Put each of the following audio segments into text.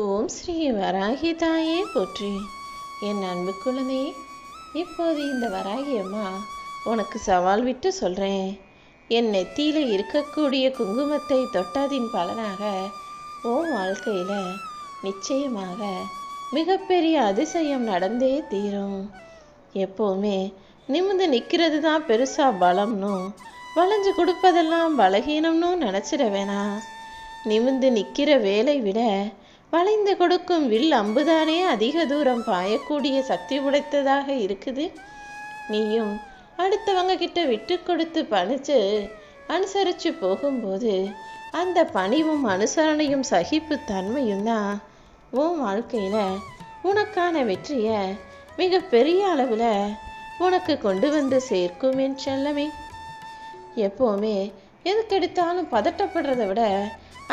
ஓம் ஸ்ரீ வராகி தாயே போற்றி. என் அன்பு குழந்தை, இப்போது இந்த வராகி அம்மா உனக்கு சவால் விட்டு சொல்கிறேன். என் நெத்தியில் இருக்கக்கூடிய குங்குமத்தை தொட்டதின் பலனாக உன் வாழ்க்கையில் நிச்சயமாக மிகப்பெரிய அதிசயம் நடந்தே தீரும். எப்போவுமே நிமிர்ந்து நிற்கிறது தான் பெருசாக பலம்னு, வளைஞ்சு கொடுப்பதெல்லாம் பலகீனம்னு நினச்சிட வேணாம். நிமிர்ந்து நிற்கிற வேலை விட வளைந்து கொடுக்கும் வில் அம்புதானே அதிக தூரம் பாயக்கூடிய சக்தி உடைத்ததாக இருக்குது. நீயும் அடுத்தவங்க கிட்ட விட்டு கொடுத்து பணிச்சு அனுசரித்து போகும்போது அந்த பணிவும் அனுசரணையும் சகிப்பு தன்மையும் தான் உன் வாழ்க்கையில் உனக்கான வெற்றியை மிக பெரிய அளவில் உனக்கு கொண்டு வந்து சேர்க்கும் என் செல்லமே. எப்போவுமே எதுக்கெடுத்தாலும் பதட்டப்படுறதை விட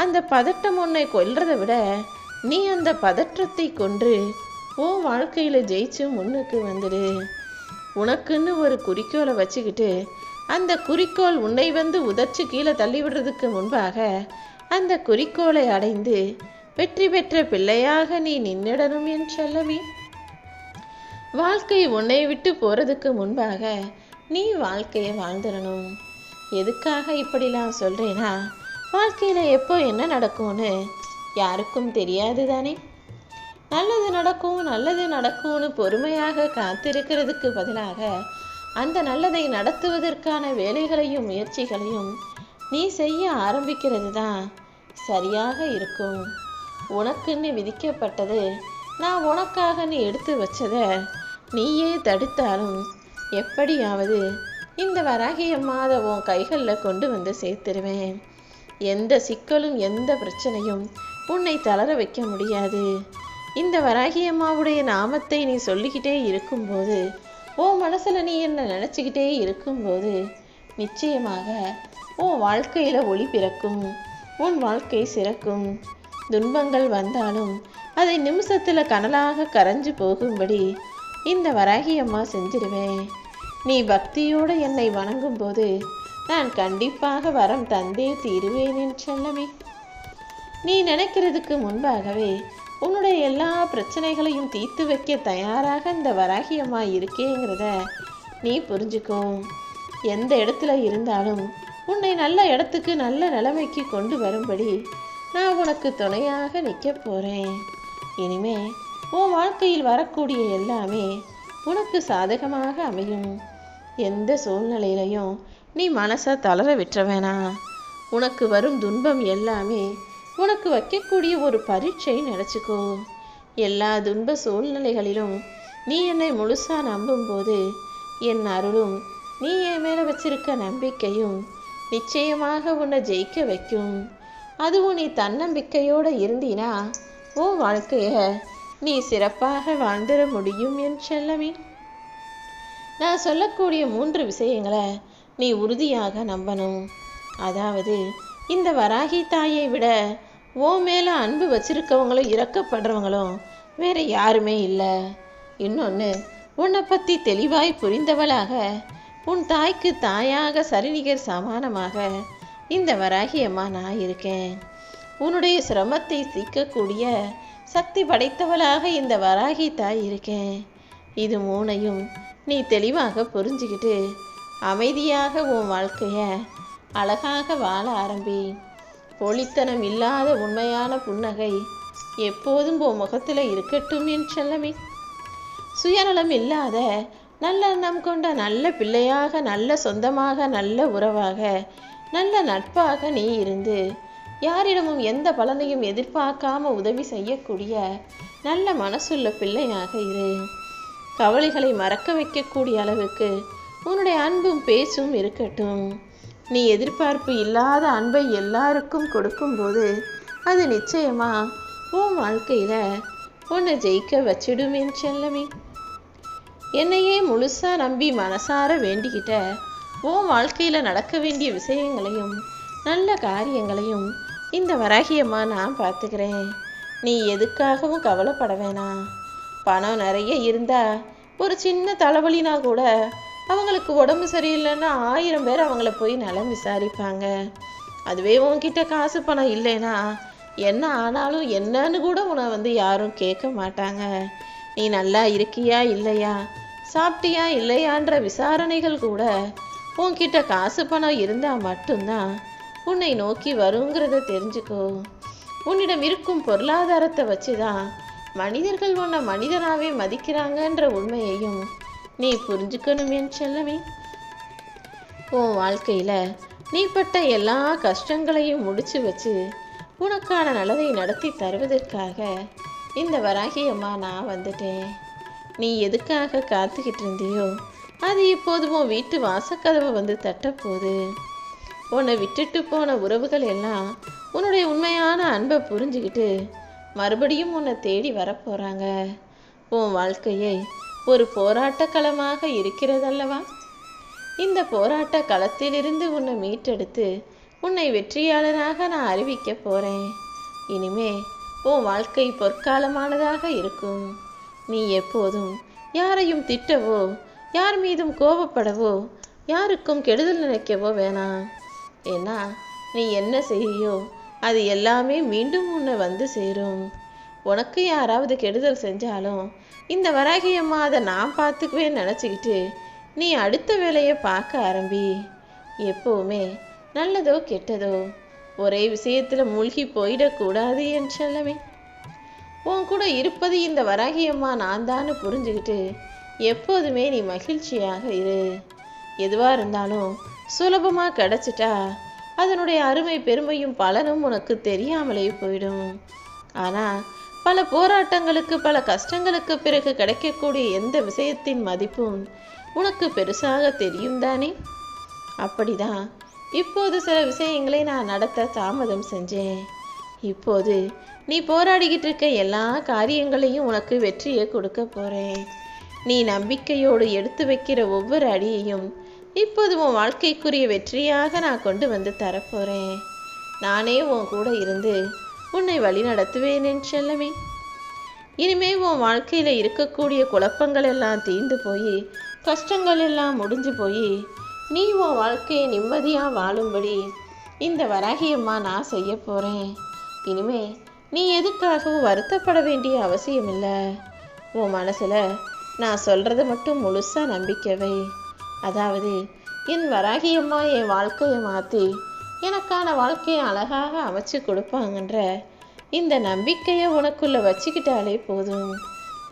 அந்த பதட்டம் உன்னை கொல்றதை விட நீ அந்த பதற்றத்தை கொன்று உன் வாழ்க்கையில் ஜெயிச்சு முன்னுக்கு வந்துடு. உனக்குன்னு ஒரு குறிக்கோளை வச்சுக்கிட்டு அந்த குறிக்கோள் உன்னை வந்து உதச்சி கீழே தள்ளிவிடுறதுக்கு முன்பாக அந்த குறிக்கோளை அடைந்து வெற்றி பெற்ற பிள்ளையாக நீ நின்னிடணும் என் செல்லமே. வாழ்க்கை உன்னை விட்டு போகிறதுக்கு முன்பாக நீ வாழ்க்கையை வாழ்ந்துடணும். எதுக்காக இப்படிலாம் சொல்கிறேன்னா, வாழ்க்கையில் எப்போ என்ன நடக்கும்னு யாருக்கும் தெரியாது தானே. நல்லது நடக்கும்னு பொறுமையாக காத்திருக்கிறதுக்கு பதிலாக அந்த நல்லதை நடத்துவதற்கான வேலைகளையும் முயற்சிகளையும் நீ செய்ய ஆரம்பிக்கிறது தான் சரியாக இருக்கும். உனக்குன்னு விதிக்கப்பட்டது, நான் உனக்காக நீ எடுத்து வச்சதை நீயே தடுத்தாலும் எப்படியாவது இந்த வராகி அம்மாவை உன் கைகளில் கொண்டு வந்து சேர்த்துருவேன். எந்த சிக்கலும் எந்த பிரச்சனையும் உன்னை தளர வைக்க முடியாது. இந்த வராகி அம்மாவுடைய நாமத்தை நீ சொல்லிக்கிட்டே இருக்கும்போது, உன் மனசில் நீ என்ன நினச்சிக்கிட்டே இருக்கும்போது நிச்சயமாக உன் வாழ்க்கையில் ஒளி பிறக்கும், உன் வாழ்க்கை சிறக்கும். துன்பங்கள் வந்தாலும் அதை நிமிஷத்தில் கனலாக கரைஞ்சு போகும்படி இந்த வராகி அம்மா செஞ்சிருவேன். நீ பக்தியோடு என்னை வணங்கும் போது நான் கண்டிப்பாக வரம் தந்தே தீருவேன் என் செல்லமே. நீ நினைக்கிறதுக்கு முன்பாகவே உன்னுடைய எல்லா பிரச்சனைகளையும் தீர்த்து வைக்க தயாராக இந்த வராகி அம்மா இருக்கேங்கிறத நீ புரிஞ்சுக்கோ. எந்த இடத்துல இருந்தாலும் உன்னை நல்ல இடத்துக்கு நல்ல நிலைமைக்கு கொண்டு வரும்படி நான் உனக்கு துணையாக நிற்க போகிறேன். இனிமே உன் வாழ்க்கையில் வரக்கூடிய எல்லாமே உனக்கு சாதகமாக அமையும். எந்த சூழ்நிலையிலையும் நீ மனசை தளர விட்டுற வேணாம். உனக்கு வரும் துன்பம் எல்லாமே உனக்கு வைக்கக்கூடிய ஒரு பரீட்சை நினச்சிக்கோ. எல்லா துன்ப சூழ்நிலைகளிலும் நீ என்னை முழுசாக நம்பும்போது என் அருளும் நீ என் மேலே வச்சிருக்க நம்பிக்கையும் நிச்சயமாக உன்னை ஜெயிக்க வைக்கும். அதுவும் நீ தன்னம்பிக்கையோடு இருந்தீனா உன் வாழ்க்கையை நீ சிறப்பாக வாழ்ந்துட முடியும் என் செல்லமே. நான் சொல்லக்கூடிய 3 விஷயங்களை நீ உறுதியாக நம்பணும். அதாவது, இந்த வராகி தாயை விட உன் மேலே அன்பு வச்சிருக்கவங்களும் இறக்கப்படுறவங்களும் வேற யாருமே இல்லை. இன்னொன்று, உன்னை பற்றி தெளிவாய் புரிந்தவளாக, உன் தாய்க்கு தாயாக சரிநிகர் சமானமாக இந்த வராகி அம்மா நான் இருக்கேன். உன்னுடைய சிரமத்தை தீர்க்கக்கூடிய சக்தி படைத்தவளாக இந்த வராகி தாய் இருக்கேன். இது 3ஐயும் நீ தெளிவாக புரிஞ்சுக்கிட்டு அமைதியாக உன் வாழ்க்கையை அழகாக வாழ ஆரம்பி. போலித்தனம் இல்லாத உண்மையான புன்னகை எப்போதும் உன் முகத்தில் இருக்கட்டும் என் செல்லமே. சுயநலம் இல்லாத நல்ல எண்ணம் கொண்ட நல்ல பிள்ளையாக, நல்ல சொந்தமாக, நல்ல உறவாக, நல்ல நட்பாக நீ இருந்து யாரிடமும் எந்த பலனையும் எதிர்பார்க்காம உதவி செய்யக்கூடிய நல்ல மனசுள்ள பிள்ளையாக இரு. கவலைகளை மறக்க வைக்கக்கூடிய அளவுக்கு உன்னுடைய அன்பும் பேச்சும் இருக்கட்டும். நீ எதிர்பார்ப்பு இல்லாத அன்பை எல்லாருக்கும் கொடுக்கும்போது அது நிச்சயமா உன் வாழ்க்கையில் உன்னை ஜெயிக்க வச்சிடும் என் செல்லமே. என்னையே முழுசா நம்பி மனசார வேண்டிக்கிட்ட உன் வாழ்க்கையில் நடக்க வேண்டிய விஷயங்களையும் நல்ல காரியங்களையும் இந்த வராகியம்மா நான் பார்த்துக்கிறேன். நீ எதுக்காகவும் கவலைப்பட வேணாம். பணம் நிறைய இருந்தால் ஒரு சின்ன தலைவலினா கூட அவங்களுக்கு உடம்பு சரியில்லைன்னா 1000 பேர் அவங்கள போய் நலம் விசாரிப்பாங்க. அதுவே உன்கிட்ட காசு பணம் இல்லைன்னா என்ன ஆனாலும் என்னன்னு கூட உன்னை யாரும் கேட்க மாட்டாங்க. நீ நல்லா இருக்கியா இல்லையா, சாப்பிட்டியா இல்லையான்ற விசாரணைகள் கூட உன்கிட்ட காசு பணம் இருந்தால் மட்டும்தான் உன்னை நோக்கி வருங்கிறத தெரிஞ்சுக்கோ. உன்னிடம் இருக்கும் பொருளாதாரத்தை வச்சு தான் மனிதர்கள் உன்னை மனிதனாகவே மதிக்கிறாங்கன்ற உண்மையையும் நீ புரிஞ்சுக்கணும் என் செல்லமே. உன் வாழ்க்கையில் நீ பட்ட எல்லா கஷ்டங்களையும் முடிச்சு வச்சு உனக்கான நல்லதை நடத்தி தருவதற்காக இந்த வராகி அம்மா நான் வந்துட்டேன். நீ எதுக்காக காத்துக்கிட்டு இருந்தியோ அது இப்போதும் உன் வீட்டு வாசக்கதவை வந்து தட்டப்போகுது. உன்னை விட்டுட்டு போன உறவுகள் எல்லாம் உன்னுடைய உண்மையான அன்பை புரிஞ்சுக்கிட்டு மறுபடியும் உன்னை தேடி வரப்போகிறாங்க. உன் வாழ்க்கையை ஒரு போராட்ட களமாக இருக்கிறதல்லவா? இந்த போராட்ட களத்திலிருந்து உன்னை மீட்டெடுத்து உன்னை வெற்றியாளனாக நான் அறிவிக்க போகிறேன். இனிமே உன் வாழ்க்கை பொற்காலமானதாக இருக்கும். நீ எப்போதும் யாரையும் திட்டவோ யார் மீதும் கோபப்படவோ யாருக்கும் கெடுதல் நினைக்கவோ வேணாம். ஏன்னா நீ என்ன செய்யோ அது எல்லாமே மீண்டும் உன்னை வந்து சேரும். உனக்கு யாராவது கெடுதல் செஞ்சாலும் இந்த வராகி அம்மா அதை நான் பார்த்துக்குவேன்னு நினச்சிக்கிட்டு நீ அடுத்த வேலையை பார்க்க ஆரம்பி. எப்போவுமே நல்லதோ கெட்டதோ ஒரே விஷயத்தில் மூழ்கி போயிடக்கூடாது என் செல்லமே. உன் கூட இருப்பது இந்த வராகி அம்மா நான் தான்னு புரிஞ்சுக்கிட்டு எப்போதுமே நீ மகிழ்ச்சியாக இரு. எதுவாக இருந்தாலும் சுலபமாக கிடச்சிட்டா அதனுடைய அருமை பெருமையும் பலனும் உனக்கு தெரியாமலே போயிடும். ஆனால் பல போராட்டங்களுக்கு பல கஷ்டங்களுக்கு பிறகு கிடைக்கக்கூடிய எந்த விஷயத்தின் மதிப்பும் உனக்கு பெருசாக தெரியும் தானே. அப்படிதான் இப்போது சில விஷயங்களை நான் நடத்த தாமதம் செஞ்சேன். இப்போது நீ போராடிக்கிட்டு இருக்க எல்லா காரியங்களையும் உனக்கு வெற்றியை கொடுக்க போகிறேன். நீ நம்பிக்கையோடு எடுத்து வைக்கிற ஒவ்வொரு அடியையும் இப்போது உன் வாழ்க்கைக்குரிய வெற்றியாக நான் கொண்டு வந்து தரப்போகிறேன். நானே உன் கூட இருந்து உன்னை வழி நடத்துவேன் என் செல்லமே. இனிமே உன் வாழ்க்கையில் இருக்கக்கூடிய குழப்பங்கள் எல்லாம் தீர்ந்து போய் கஷ்டங்கள் எல்லாம் முடிஞ்சு போய் நீ உன் வாழ்க்கையை நிம்மதியாக வாழும்படி இந்த வராகியம்மா நான் செய்ய போகிறேன். இனிமே நீ எதுக்காகவும் வருத்தப்பட வேண்டிய அவசியம் இல்லை. உன் மனசில் நான் சொல்கிறத மட்டும் முழுசாக நம்பிக்கவை. அதாவது என் வராகியம்மா என் வாழ்க்கையை மாற்றி எனக்கான வாழ்க்கையை அழகாக அமைச்சு கொடுப்பாங்கன்ற இந்த நம்பிக்கையை உனக்குள்ளே வச்சுக்கிட்டாலே போதும்.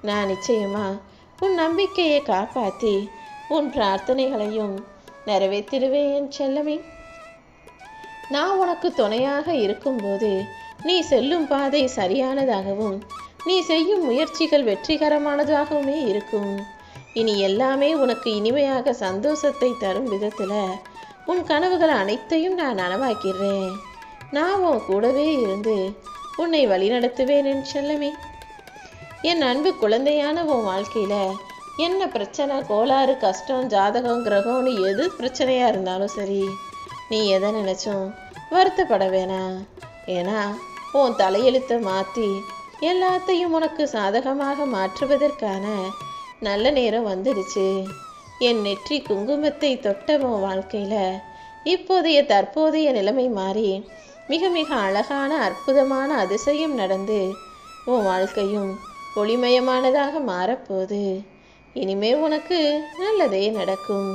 நான் நிச்சயமாக உன் நம்பிக்கையை காப்பாற்றி உன் பிரார்த்தனைகளையும் நிறைவேற்றிடுவேன் என் செல்லமே. நான் உனக்கு துணையாக இருக்கும்போது நீ செல்லும் பாதை சரியானதாகவும் நீ செய்யும் முயற்சிகள் வெற்றிகரமானதாகவுமே இருக்கும். இனி எல்லாமே உனக்கு இனிமையாக சந்தோஷத்தை தரும் விதத்தில் உன் கனவுகள் அனைத்தையும் நான் நனவாக்கிறேன். நான் உன் கூடவே இருந்து உன்னை வழிநடத்துவேன் என் செல்லமே. என் அன்பு குழந்தையான உன் வாழ்க்கையில் என்ன பிரச்சனை, கோளாறு, கஷ்டம், ஜாதகம், கிரகம்னு எது பிரச்சனையாக இருந்தாலும் சரி, நீ எதை நினச்சும் வருத்தப்பட வேணாம். ஏன்னா உன் தலையெழுத்தை மாற்றி எல்லாத்தையும் உனக்கு சாதகமாக மாற்றுவதற்கான நல்ல நேரம் வந்துடுச்சு. என் நெற்றி குங்குமத்தை தொட்ட உன் வாழ்க்கையில் இப்போதைய தற்போதைய நிலைமை மாறி மிக மிக அழகான அற்புதமான அதிசயம் நடந்து உன் வாழ்க்கையும் ஒளிமயமானதாக மாறப்போகுது. இனிமே உனக்கு நல்லதே நடக்கும்.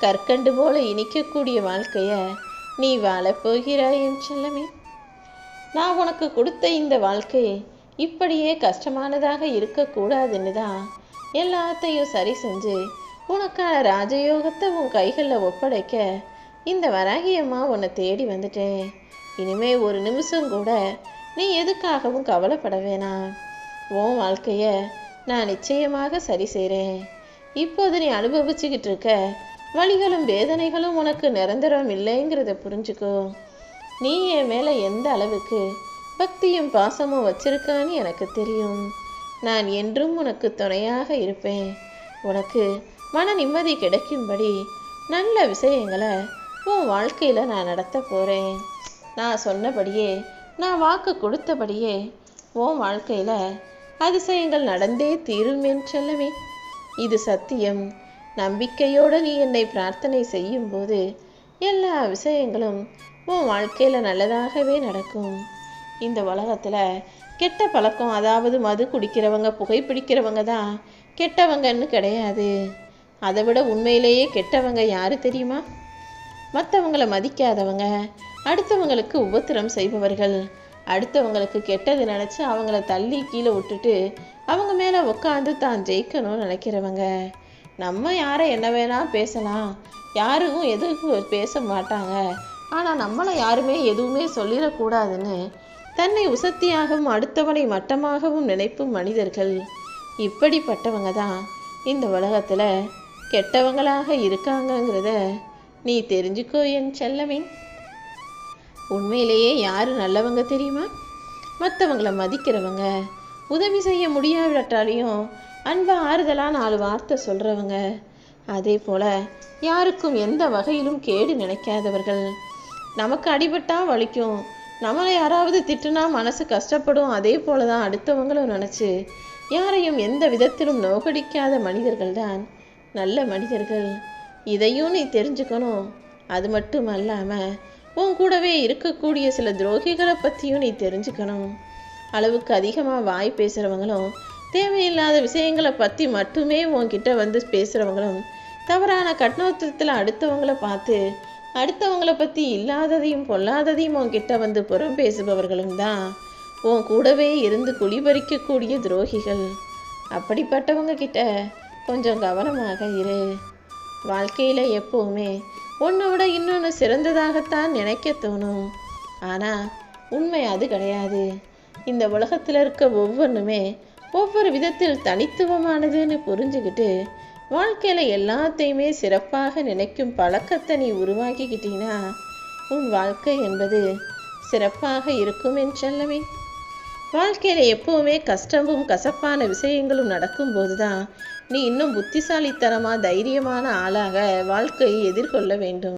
கற்கண்டு போல இனிக்கக்கூடிய வாழ்க்கையை நீ வாழப்போகிறாய் என் செல்லமே. நான் உனக்கு கொடுத்த இந்த வாழ்க்கை இப்படியே கஷ்டமானதாக இருக்கக்கூடாதுன்னு தான் எல்லாத்தையும் சரி செஞ்சு உனக்கான ராஜயோகத்தை உன் கைகளில் ஒப்படைக்க இந்த வராகியம்மா உன்னை தேடி வந்துட்டேன். இனிமே ஒரு நிமிஷம் கூட நீ எதுக்காகவும் கவலைப்பட வேணாம். உன் வாழ்க்கையை நான் நிச்சயமாக சரி செய்கிறேன். இப்போது நீ அனுபவிச்சுக்கிட்டு இருக்க வலிகளும் வேதனைகளும் உனக்கு நிரந்தரம் இல்லைங்கிறத புரிஞ்சுக்கோ. நீ என் மேலே எந்த அளவுக்கு பக்தியும் பாசமும் வச்சிருக்கான்னு எனக்கு தெரியும். நான் என்றும் உனக்கு துணையாக இருப்பேன். உனக்கு மன நிம்மதி கிடைக்கும்படி நல்ல விஷயங்களை உன் வாழ்க்கையில் நான் நடத்த போகிறேன். நான் சொன்னபடியே, நான் வாக்கு கொடுத்தபடியே உன் வாழ்க்கையில் அதிசயங்கள் நடந்தே தீரும் என் செல்லமே. இது சத்தியம். நம்பிக்கையோடு நீ என்னை பிரார்த்தனை செய்யும்போது எல்லா விஷயங்களும் உன் வாழ்க்கையில் நல்லதாகவே நடக்கும். இந்த உலகத்தில் கெட்ட பழக்கம், அதாவது மது குடிக்கிறவங்க, புகைப்பிடிக்கிறவங்க தான் கெட்டவங்கன்னு கிடையாது. அதை விட உண்மையிலேயே கெட்டவங்க யாரு தெரியுமா? மற்றவங்களை மதிக்காதவங்க, அடுத்தவங்களுக்கு உபத்திரம் செய்பவர்கள், அடுத்தவங்களுக்கு கெட்டது நினச்சி அவங்கள தள்ளி கீழே விட்டுட்டு அவங்க மேலே உட்காந்து தான் ஜெயிக்கணும்னு நினைக்கிறவங்க. நம்ம யாரை என்ன வேணால் பேசலாம், யாருக்கும் எதுவும் பேச மாட்டாங்க, ஆனால் நம்மளை யாருமே எதுவுமே சொல்லிடக்கூடாதுன்னு தன்னை உசத்தியாகவும் அடுத்தவனை மட்டமாகவும் நினைப்பும் மனிதர்கள். இப்படிப்பட்டவங்க தான் இந்த உலகத்தில் கெட்டவங்களாக இருக்காங்கங்கிறத நீ தெரிஞ்சுக்கோ என் செல்லமே. உண்மையிலேயே யார் நல்லவங்க தெரியுமா? மற்றவங்களை மதிக்கிறவங்க, உதவி செய்ய முடியாவிட்டாலையும் அன்பை ஆறுதலாக 4 வார்த்தை சொல்கிறவங்க, அதே போல் யாருக்கும் எந்த வகையிலும் கேடு நினைக்காதவர்கள். நமக்கு அடிபட்டா வலிக்கும், நம்மளை யாராவது திட்டுனா மனசு கஷ்டப்படும், அதே போல தான் அடுத்தவங்களும் நினச்சி யாரையும் எந்த விதத்திலும் நோகடிக்காத மனிதர்கள் தான் நல்ல மனிதர்கள். இதையும் நீ தெரிஞ்சுக்கணும். அது மட்டும் அல்லாமல் உன் கூடவே இருக்கக்கூடிய சில துரோகிகளை பற்றியும் நீ தெரிஞ்சுக்கணும். அளவுக்கு அதிகமாக வாய் பேசுகிறவங்களும், தேவையில்லாத விஷயங்களை பற்றி மட்டுமே உன்கிட்ட வந்து பேசுகிறவங்களும், தவறான கண்ணோட்டத்தில் அடுத்தவங்களை பார்த்து அடுத்தவங்களை பற்றி இல்லாததையும் பொல்லாததையும் உன்கிட்ட வந்து புறம் பேசுபவர்களும் தான் உன் கூடவே இருந்து குளிபறிக்கக்கூடிய துரோகிகள். அப்படிப்பட்டவங்க கிட்ட கொஞ்சம் கவனமாக இரு. வாழ்க்கையில் எப்போவுமே ஒன்றை விட இன்னொன்று சிறந்ததாகத்தான் நினைக்க தோணும், ஆனால் உண்மை அது கிடையாது. இந்த உலகத்தில் இருக்க ஒவ்வொன்றுமே ஒவ்வொரு விதத்தில் தனித்துவமானதுன்னு புரிஞ்சுக்கிட்டு வாழ்க்கையில் எல்லாத்தையுமே சிறப்பாக நினைக்கும் பழக்கத்தை நீ உருவாக்கிக்கிட்டீங்கன்னா உன் வாழ்க்கை என்பது சிறப்பாக இருக்கும் என் செல்லமே. வாழ்க்கையில் எப்போவுமே கஷ்டமும் கசப்பான விஷயங்களும் நடக்கும்போது தான் நீ இன்னும் புத்திசாலித்தனமாக தைரியமான ஆளாக வாழ்க்கையை எதிர்கொள்ள வேண்டும்.